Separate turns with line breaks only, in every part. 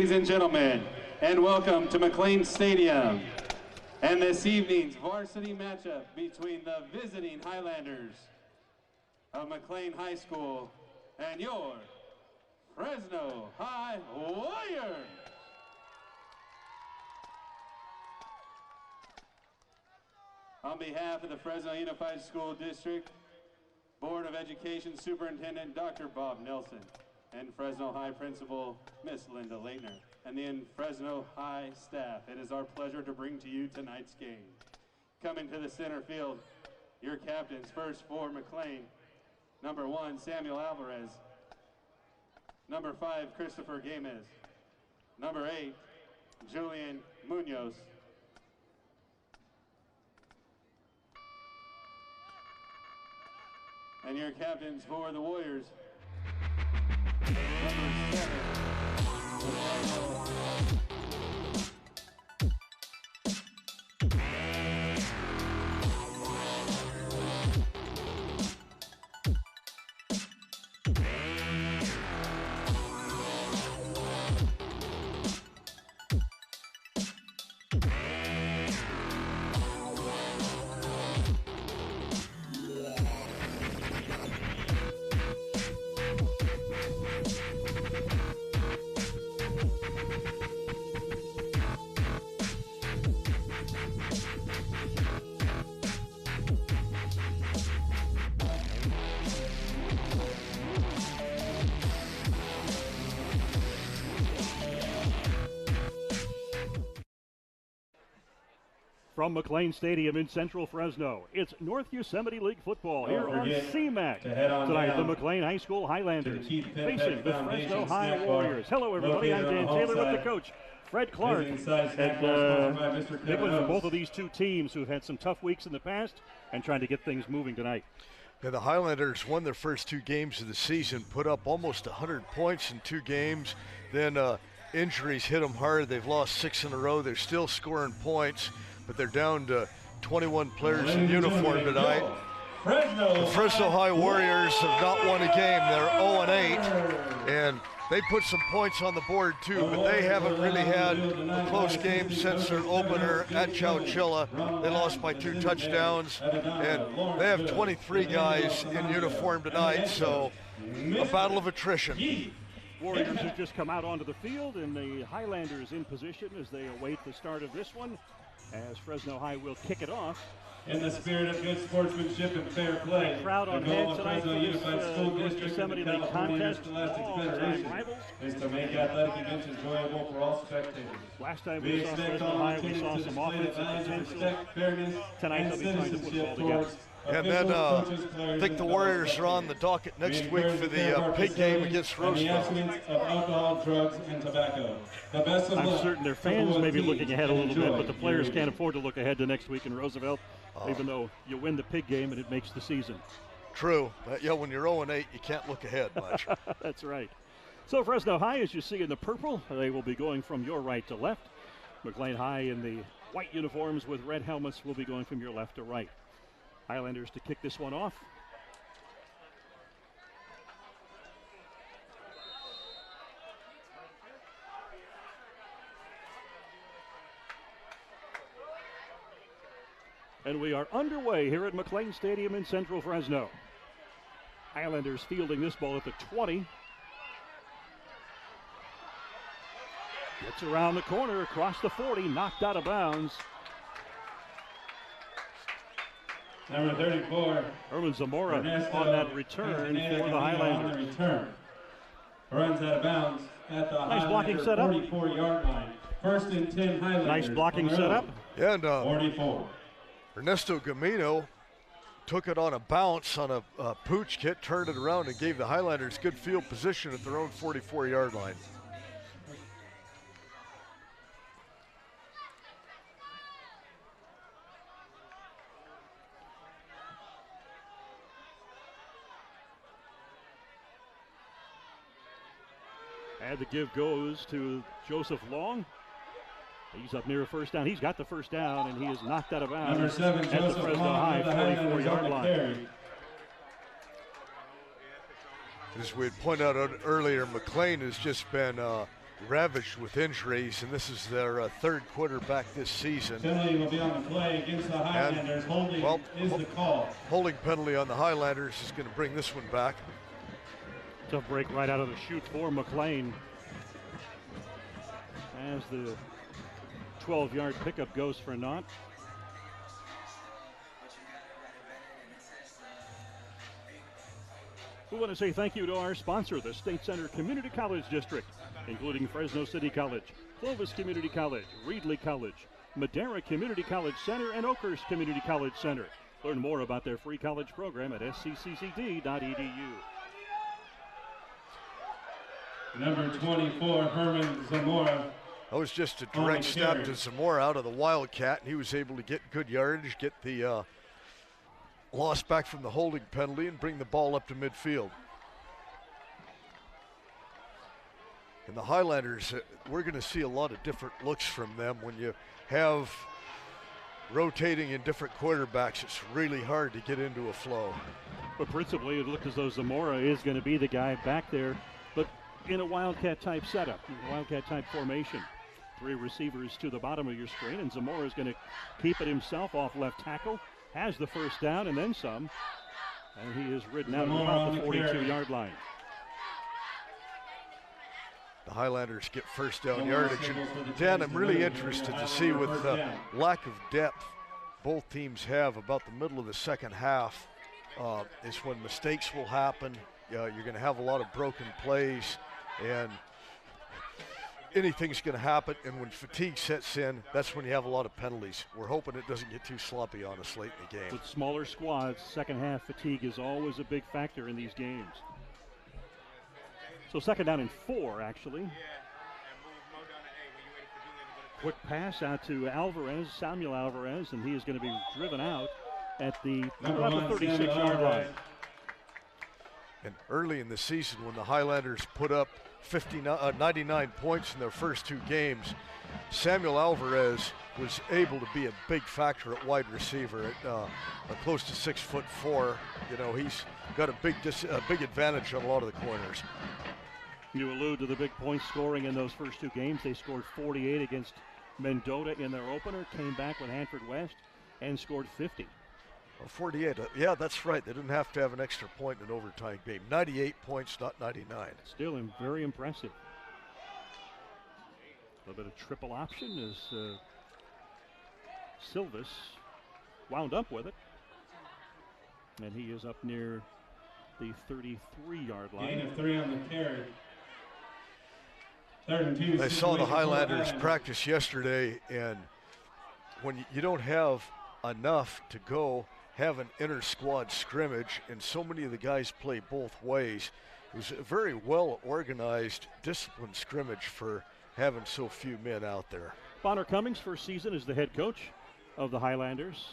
ladies and gentlemen, and welcome to McLane Stadium and this evening's varsity matchup between the visiting Highlanders of McLane High School and your Fresno High Warriors. On behalf of the Fresno Unified School District Board of Education Superintendent Dr. Bob Nelson and Fresno High Principal Miss Linda Leitner and the Fresno High staff, it is our pleasure to bring to you tonight's game. Coming to the center field, your captains, first for McLane, number 1, Samuel Alvarez, number 5, Christopher Gamez, number 8, Julian Munoz, and your captains for the Warriors, number 7,
From McLane Stadium in central Fresno, it's North Yosemite League football here on CMAC. Tonight, the McLane High School Highlanders facing the Fresno High Warriors. Hello, everybody. I'm Dan Taylor with the coach, Fred Clark. And big one for both of these two teams who've had some tough weeks in the past and trying to get things moving tonight.
Yeah, the Highlanders won their first 2 games of the season, put up almost 100 points in 2 games. Then injuries hit them hard. They've lost 6 in a row. They're still scoring points, but they're down to 21 players in uniform tonight. The Fresno High Warriors have not won a game. They're 0-8, and they put some points on the board too, but they haven't really had a close game since their opener at Chowchilla. They lost by 2 touchdowns, and they have 23 guys in uniform tonight, so a battle of attrition.
Warriors have just come out onto the field, and the Highlanders in position as they await the start of this one, as Fresno High will kick it off.
In the spirit of good sportsmanship and fair play,
crowd on hand tonight for this North Yosemite League contest. Long-time rivals
is to make athletic events enjoyable for all spectators.
Last time we saw Fresno High, we saw some offensive potential. Tonight they'll be trying to put it all together.
And then I think the Warriors are on the docket next week for the pig game against Roosevelt.
Of alcohol, drugs, and tobacco.
I'm certain their fans may be looking ahead a little bit, but the players can't afford to look ahead to next week in Roosevelt, even though you win the pig game and it makes the season.
True. Yeah, when you're 0-8, you can't look ahead much.
That's right. So Fresno High, as you see in the purple, they will be going from your right to left. McLane High in the white uniforms with red helmets will be going from your left to right. Highlanders to kick this one off. And we are underway here at McLane Stadium in central Fresno. Highlanders fielding this ball at the 20. Gets around the corner, across the 40, knocked out of bounds.
Number 34,
Herman Zamora on that return for the Highlanders.
Runs out of bounds at the
nice blocking setup.
44-yard line. First and 10 Highlanders.
Nice blocking setup.
Yeah, and
44.
Ernesto Gamino took it on a bounce on a pooch kit, turned it around, and gave the Highlanders good field position at their own 44-yard line.
And the give goes to Joseph Long. He's up near a first down. He's got the first down, and he is knocked out of bounds.
Number 7,
at
Joseph
the Fresno
Long,
High 44-yard line.
As we had pointed out earlier, McLane has just been ravaged with injuries, and this is their third quarterback this season.
Penalty will be on the play against the Highlanders. Holding is the call.
Holding penalty on the Highlanders is going to bring this one back.
Tough break right out of the chute for McLane, as the 12-yard pickup goes for naught. We want to say thank you to our sponsor, the State Center Community College District, including Fresno City College, Clovis Community College, Reedley College, Madera Community College Center, and Oakhurst Community College Center. Learn more about their free college program at sccd.edu.
Number 24, Herman Zamora.
That was just a direct snap to Zamora out of the Wildcat, and he was able to get good yardage, get the loss back from the holding penalty, and bring the ball up to midfield. And the Highlanders, we're going to see a lot of different looks from them. When you have rotating in different quarterbacks, it's really hard to get into a flow.
But principally, it looked as though Zamora is going to be the guy back there, but in a Wildcat-type setup, Wildcat-type formation. 3 receivers to the bottom of your screen, and Zamora is going to keep it himself off left tackle. Has the first down and then some, and he is ridden out about the 42-yard line.
The Highlanders get first down yardage. And Dan, I'm really interested to see, with the lack of depth both teams have, about the middle of the second half is when mistakes will happen. You're going to have a lot of broken plays, and anything's going to happen. And when fatigue sets in, that's when you have a lot of penalties. We're hoping it doesn't get too sloppy on us late in the game.
With smaller squads, second half fatigue is always a big factor in these games. So second down and 4, actually. Quick pass out to Alvarez, Samuel Alvarez, and he is going to be driven out at the 36-yard line.
And early in the season, when the Highlanders put up 99 points in their first 2 games, Samuel Alvarez was able to be a big factor at wide receiver at close to 6'4". You know, he's got a big advantage on a lot of the corners.
You allude to the big point scoring in those first 2 games. They scored 48 against Mendota in their opener, came back with Hanford West, and scored 50.
48, yeah, that's right. They didn't have to have an extra point in an overtime game. 98 points, not 99.
Still very impressive. A little bit of triple option as Silvis wound up with it. And he is up near the 33-yard line.
Gain of 3 on the carry. 3rd and 2.
I saw the Highlanders practice yesterday, and when you don't have enough to go, have an inter-squad scrimmage, and so many of the guys play both ways. It was a very well-organized, disciplined scrimmage for having so few men out there.
Bonner Cummings, first season as the head coach of the Highlanders.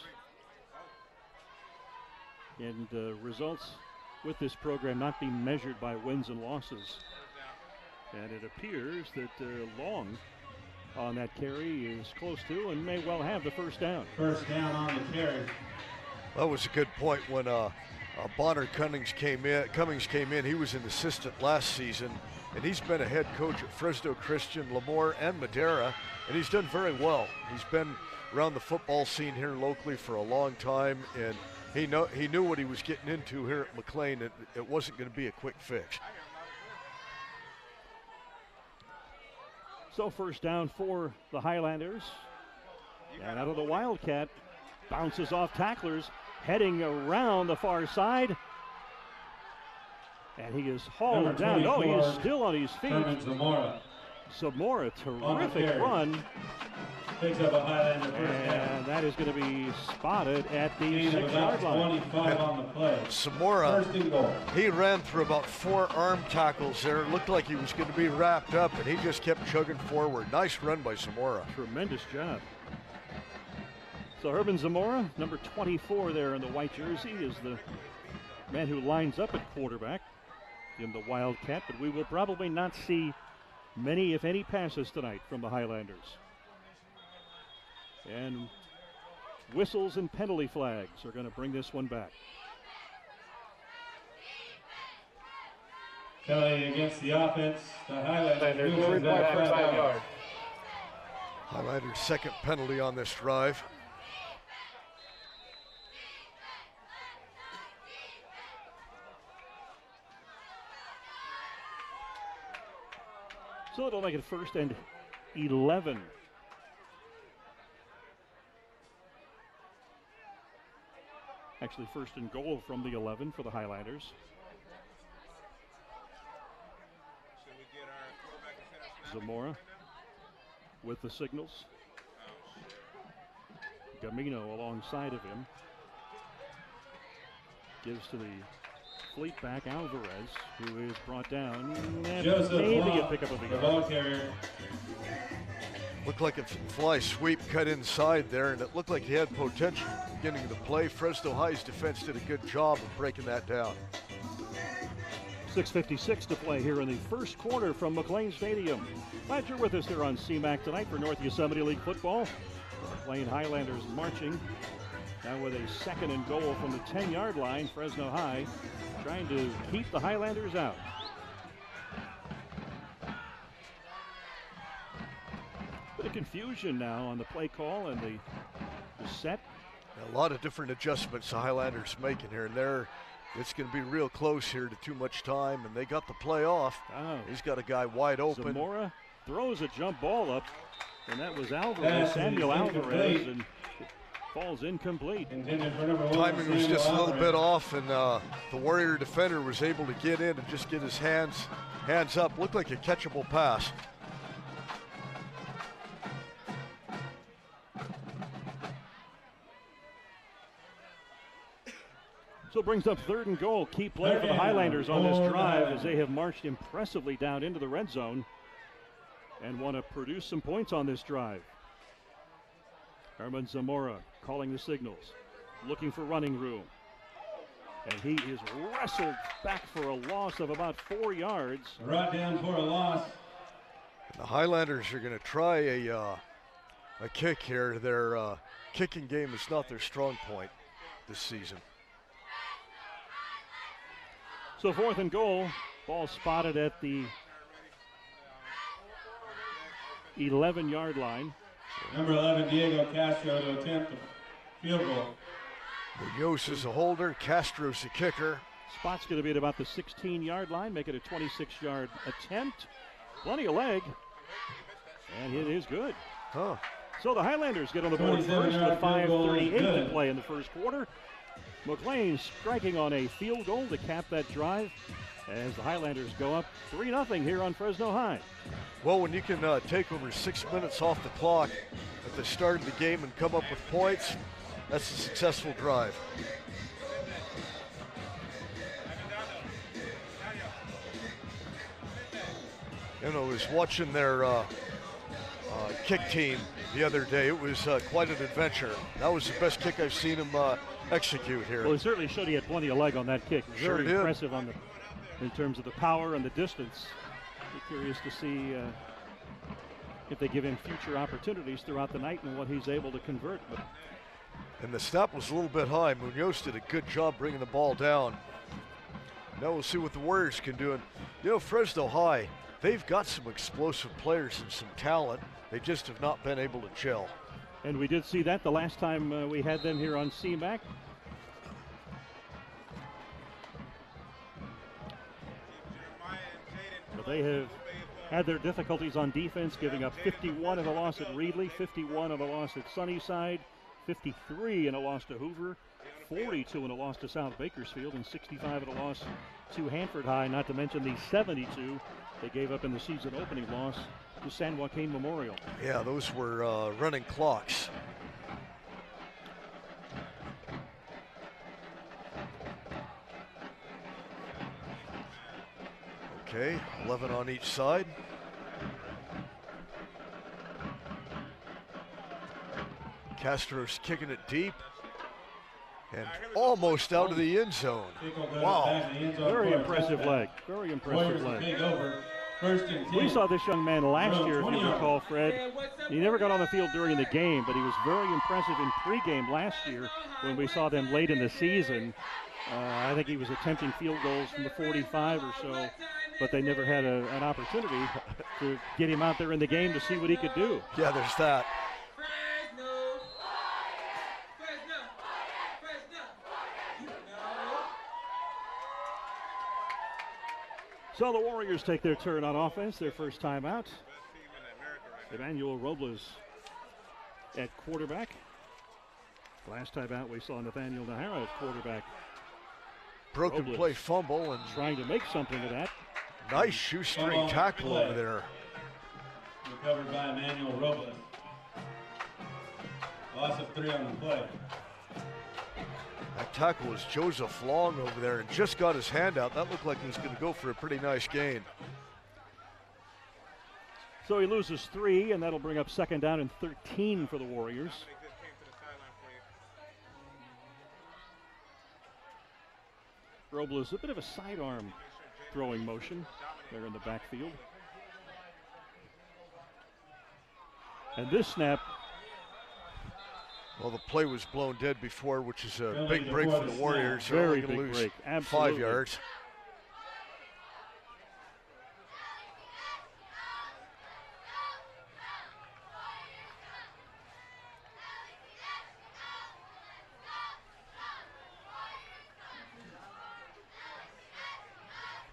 And results with this program not being measured by wins and losses. And it appears that Long on that carry is close to and may well have the first down.
First down on the carry.
That was a good point when Bonner Cummings came in. He was an assistant last season, and he's been a head coach at Fresno Christian, Lemoore, and Madera, and he's done very well. He's been around the football scene here locally for a long time, and he knew what he was getting into here at McLane. It wasn't going to be a quick fix.
So first down for the Highlanders. And out of the Wildcat, bounces off tacklers, heading around the far side. And he is hauled down. Oh, he is still on his feet. Zamora, terrific run.
Picks up a Highlander first down.
And that is going to be spotted at the 6-yard line.
25 on the play.
Zamora, he ran through about 4 arm tackles there. It looked like he was going to be wrapped up, and he just kept chugging forward. Nice run by Zamora.
Tremendous job. So Herman Zamora, number 24 there in the white jersey, is the man who lines up at quarterback in the Wildcat, but we will probably not see many, if any, passes tonight from the Highlanders. And whistles and penalty flags are going to bring this one back.
Penalty against the offense. The Highlanders moving back 5 yards.
Highlanders' second penalty on this drive.
So it'll make it 1st and 11. Actually, 1st and goal from the 11 for the Highlanders. Zamora with the signals. Gamino alongside of him. Gives to the fleet back Alvarez, who is brought down. And maybe a pickup of the yard.
Looked like a fly sweep cut inside there, and it looked like he had potential beginning of the play. Fresno High's defense did a good job of breaking that down.
6:56 to play here in the first quarter from McLane Stadium. Glad you're with us here on CMAC tonight for North Yosemite League football. The McLane Highlanders marching. Now with a 2nd and goal from the 10-yard line, Fresno High trying to keep the Highlanders out. Bit of confusion now on the play call and the set.
A lot of different adjustments the Highlanders making here, and it's going to be real close here to too much time, and they got the play off.
Oh.
He's got a guy wide open.
Zamora throws a jump ball up, and that was Alvarez, Samuel Alvarez, and it falls incomplete.
Timing was just a little bit off, and the Warrior defender was able to get in and just get his hands up. Looked like a catchable pass.
So it brings up 3rd and goal. Key play for the Highlanders on this drive as they have marched impressively down into the red zone and want to produce some points on this drive. Herman Zamora calling the signals, looking for running room. And he is wrestled back for a loss of about 4 yards.
Brought down for a loss.
And the Highlanders are going to try a kick here. Their kicking game is not their strong point this season.
So 4th and goal, ball spotted at the 11-yard line.
Number 11, Diego Castro, to attempt the field goal.
Munoz is a holder, Castro's the kicker.
Spot's going to be at about the 16-yard line, make it a 26-yard attempt. Plenty of leg, and it is good.
Huh.
So the Highlanders get on the board first with 5:38 to play in the first quarter. McLane striking on a field goal to cap that drive as the Highlanders go up 3-0 here on Fresno High.
Well, when you can take over 6 minutes off the clock at the start of the game and come up with points, that's a successful drive. You know, I was watching their kick team the other day. It was quite an adventure. That was the best kick I've seen him execute here.
Well, he certainly showed he had plenty of leg on that kick. Very
Sure
impressive in terms of the power and the distance. Be curious to see if they give him future opportunities throughout the night and what he's able to convert. But
and the snap was a little bit high. Munoz did a good job bringing the ball down. Now we'll see what the Warriors can do. And you know, Fresno High, they've got some explosive players and some talent. They just have not been able to gel.
And we did see that the last time we had them here on CMAC. But they have had their difficulties on defense, giving up 51 in a loss at Reedley, 51 in a loss at Sunnyside, 53 in a loss to Hoover, 42 in a loss to South Bakersfield, and 65 in a loss to Hanford High, not to mention the 72 they gave up in the season opening loss to San Joaquin Memorial.
Yeah, those were running clocks. Okay, 11 on each side. Castro's kicking it deep and almost out of the end zone. Wow.
Very impressive leg. Very impressive leg. We saw this young man last year, if you recall, Fred. He never got on the field during the game, but he was very impressive in pregame last year when we saw them late in the season. I think he was attempting field goals from the 45 or so. but they never had an opportunity to get him out there in the game to see what he could do.
Yeah, there's that.
So the Warriors take their turn on offense, their first time out. Emmanuel Robles at quarterback. Last time out we saw Nathaniel Nahara at quarterback.
Broken
Robles
play fumble and
trying to make something of that.
Nice shoestring tackle over there.
Recovered by Emmanuel Robles. Loss of 3 on the play.
That tackle was Joseph Long over there and just got his hand out. That looked like he was going to go for a pretty nice gain.
So he loses 3, and that'll bring up second down and 13 for the Warriors. Robles, a bit of a sidearm throwing motion there in the backfield. And this snap.
Well, the play was blown dead before, which is a big break for the Warriors. They're
Very
only going to lose
break. Absolutely.
5 yards.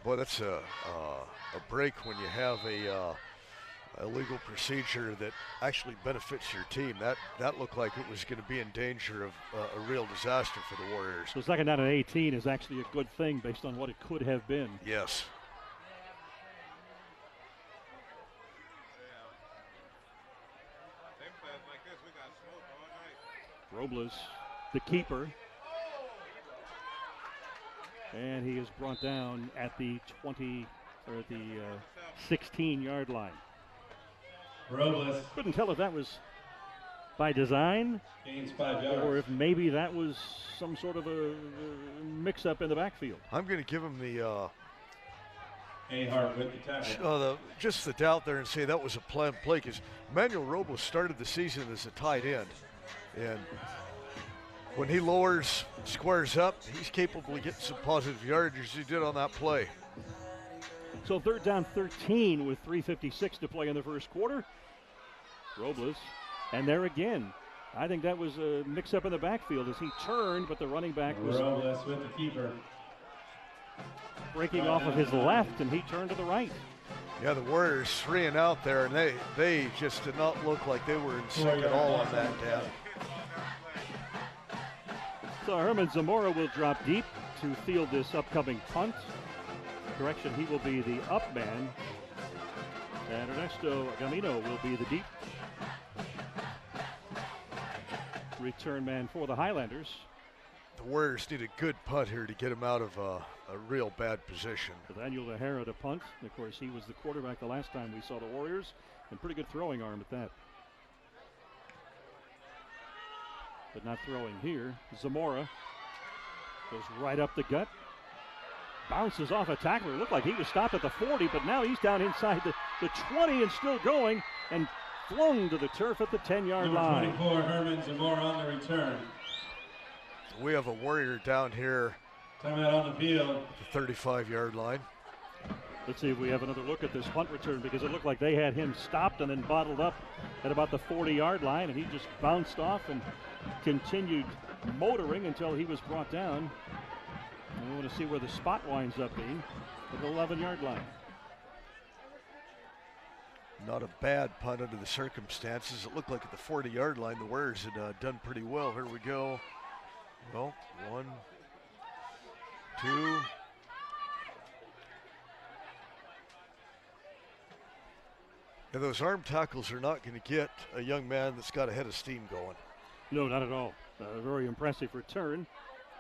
Boy, that's a break when you have a legal procedure that actually benefits your team. That looked like it was going to be in danger of a real disaster for the Warriors.
So second down and 18 is actually a good thing based on what it could have been.
Yes.
Robles, the keeper. And he is brought down at the 16-yard line.
Robles.
Couldn't tell if that was by design
Gains 5 yards.
or if maybe that was some sort of a mix-up in the backfield.
I'm going to give him the
Ahart with the tackle.
just the doubt there and say that was a planned play because Emmanuel Robles started the season as a tight end. And when he lowers, squares up, he's capable of getting some positive yardage as he did on that play.
So third down 13 with 3:56 to play in the first quarter. Robles, and there again, I think that was a mix-up in the backfield as he turned, but the running back was
Robles with the keeper.
breaking off of his left, and he turned to the right.
Yeah, the Warriors 3 and out there, and they just did not look like they were in sync at all on that, Dan.
So Herman Zamora will drop deep to field this upcoming punt. Correction, he will be the up man. And Ernesto Gamino will be the deep return man for the Highlanders.
The Warriors need a good punt here to get him out of a real bad position.
Nathaniel Nahara to punt. Of course, he was the quarterback the last time we saw the Warriors, and pretty good throwing arm at that. But not throwing here. Zamora goes right up the gut. Bounces off a tackler. It looked like he was stopped at the 40, but now he's down inside the 20 and still going and flung to the turf at the 10-yard line.
24, Herman Zamora on the return.
We have a Warrior down here.
Timeout on the field.
The 35-yard line.
Let's see if we have another look at this punt return because it looked like they had him stopped and then bottled up at about the 40-yard line, and he just bounced off and continued motoring until he was brought down. And we want to see where the spot winds up being at the 11-yard line.
Not a bad punt under the circumstances. It looked like at the 40-yard line the Warriors had done pretty well. Here we go. Well, 1, 2. And those arm tackles are not going to get a young man that's got a head of steam going.
No, not at all. A very impressive return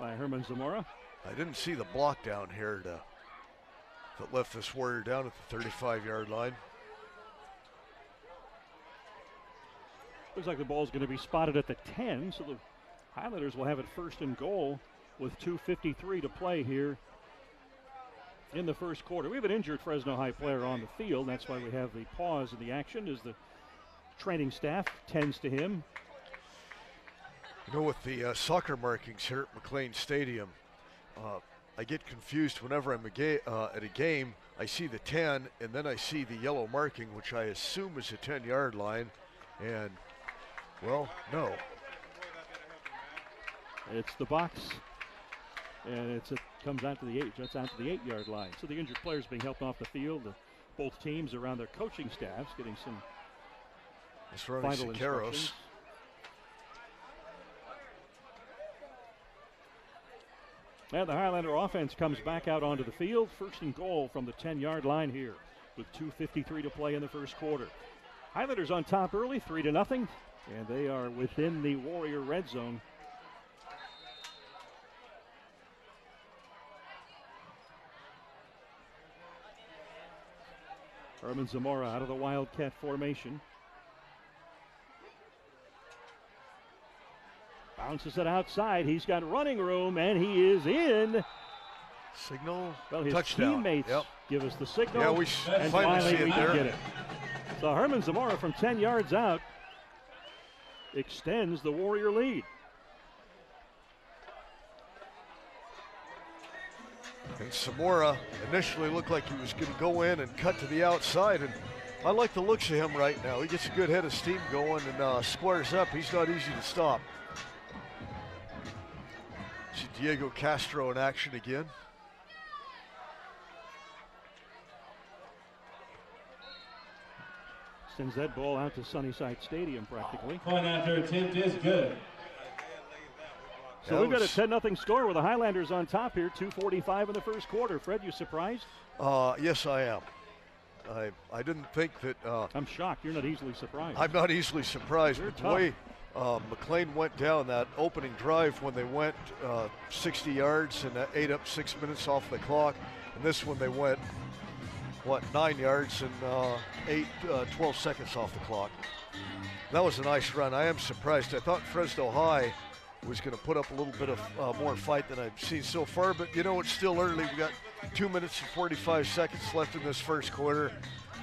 by Herman Zamora.
I didn't see the block down here that left this Warrior down at the 35-yard line.
Looks like the ball's going to be spotted at the 10, so the Highlanders will have it first and goal with 2:53 to play here in the first quarter. We have an injured Fresno High player on the field. That's why we have the pause in the action as the training staff tends to him. You
know, with the soccer markings here at McLane Stadium, I get confused whenever I'm at a game. I see the 10, and then I see the yellow marking, which I assume is a 10-yard line, and, well, no.
It's the box, and it comes out to the 8, just out to the 8-yard line. So the injured players being helped off the field. Both teams around their coaching staffs getting some final instructions. And the Highlander offense comes back out onto the field. 1st and goal from the 10-yard line here with 2:53 to play in the first quarter. Highlanders on top early, 3-0, and they are within the Warrior red zone. Herman Zamora out of the Wildcat formation. Bounces it outside. He's got running room, and he is in.
Signal.
Well, his
touchdown.
Teammates give us the signal.
Yeah,
and
finally see it there.
Get it. So Herman Zamora from 10 yards out extends the Warrior lead.
And Zamora initially looked like he was going to go in and cut to the outside, and I like the looks of him right now. He gets a good head of steam going and squares up. He's not easy to stop. See Diego Castro in action again.
Sends that ball out to Sunnyside Stadium practically.
Point after attempt is good.
So we've got a 10-0 score with the Highlanders on top here, 2:45 in the first quarter. Fred, you surprised?
Yes, I am. I didn't think that.
I'm shocked. You're not easily surprised.
I'm not easily surprised.
You're
But the
tough.
way McLane went down that opening drive when they went 60 yards and that ate up 6 minutes off the clock, and this one they went, 9 yards and 12 seconds off the clock. That was a nice run. I am surprised. I thought Fresno High was going to put up a little bit of more fight than I've seen so far, but you know, it's still early. We got 2 minutes and 45 seconds left in this first quarter,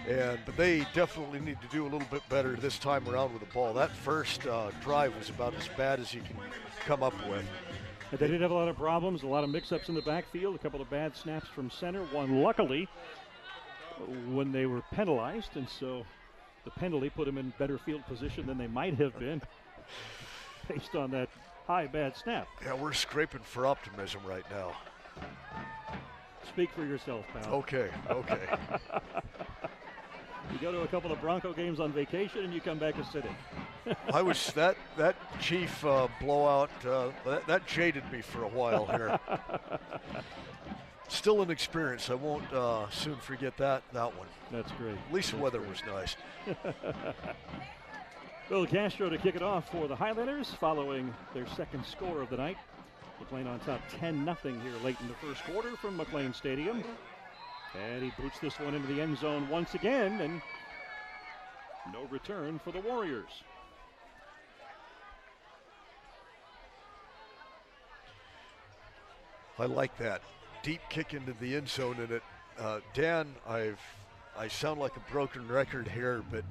but they definitely need to do a little bit better this time around with the ball. That first drive was about as bad as you can come up with.
And they did have a lot of problems, a lot of mix-ups in the backfield, a couple of bad snaps from center, one luckily when they were penalized, and so the penalty put them in better field position than they might have been based on that high bad snap.
Yeah, we're scraping for optimism right now.
Speak for yourself, pal.
Okay.
You go to a couple of Bronco games on vacation and you come back a sitting.
I was that Chief blowout that jaded me for a while here. Still an experience. I won't soon forget that one.
That's great.
At least the weather was nice.
Bill Castro to kick it off for the Highlanders following their second score of the night. McLane on top 10-0 here late in the first quarter from McLane Stadium. And he boots this one into the end zone once again, and no return for the Warriors.
I like that deep kick into the end zone, and it, Dan, I sound like a broken record here, but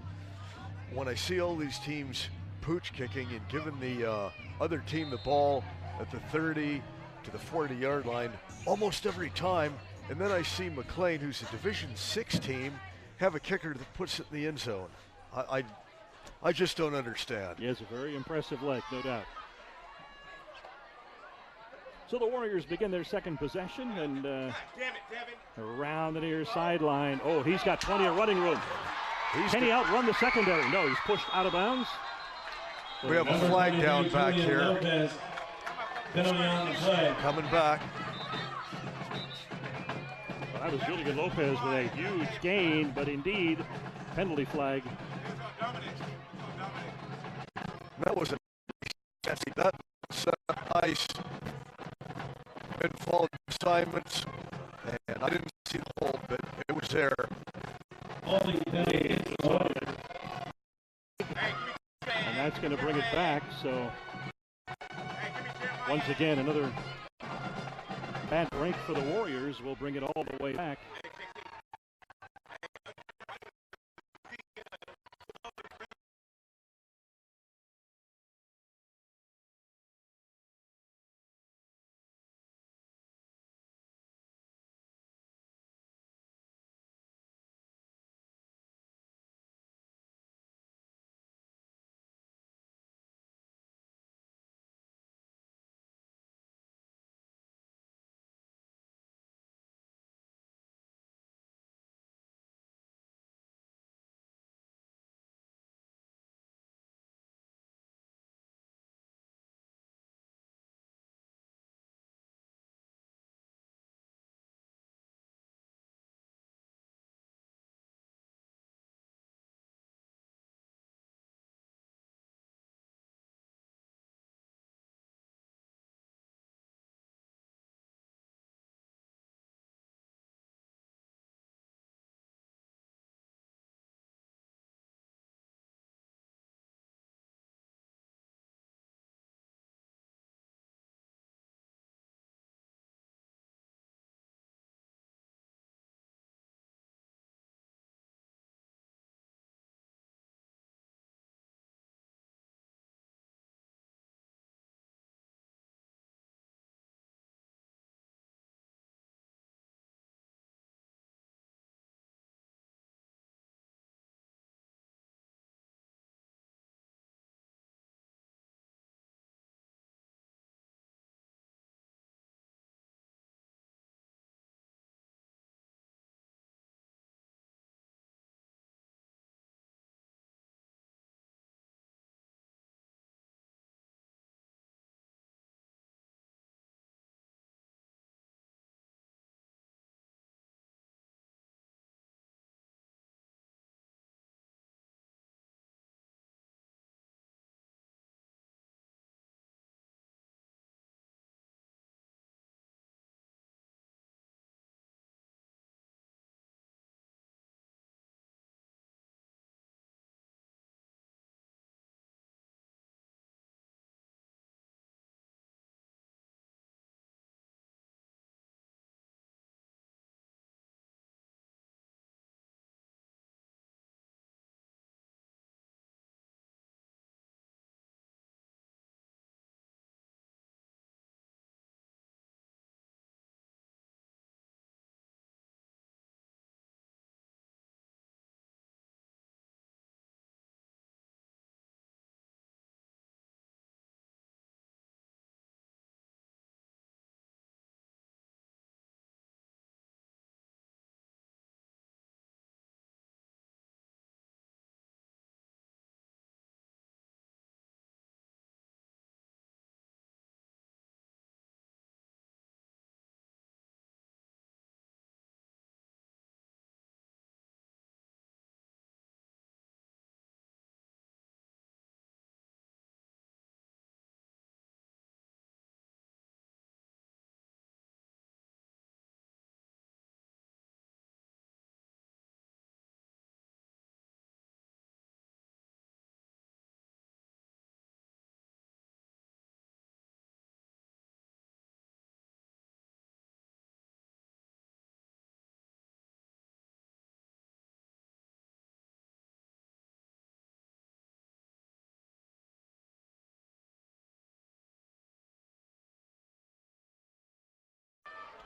when I see all these teams pooch kicking and giving the other team the ball at the 30 to the 40-yard line almost every time, and then I see McLane, who's a Division VI team, have a kicker that puts it in the end zone. I just don't understand.
He has a very impressive leg, no doubt. So the Warriors begin their second possession, and around the near sideline. Oh, he's got plenty of running room. Can he outrun the secondary? No, he's pushed out of bounds.
We have a flag down back here. Coming back.
Well, that was Julian Lopez with a huge gain, but indeed, penalty flag.
That was nice. Involved assignments, and I didn't see the hold, but it was there.
And that's going to bring it back. So once again, another bad break for the Warriors will bring it all the way back.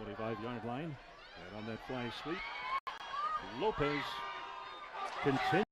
25-yard line. And on that fly sweep, Lopez continues.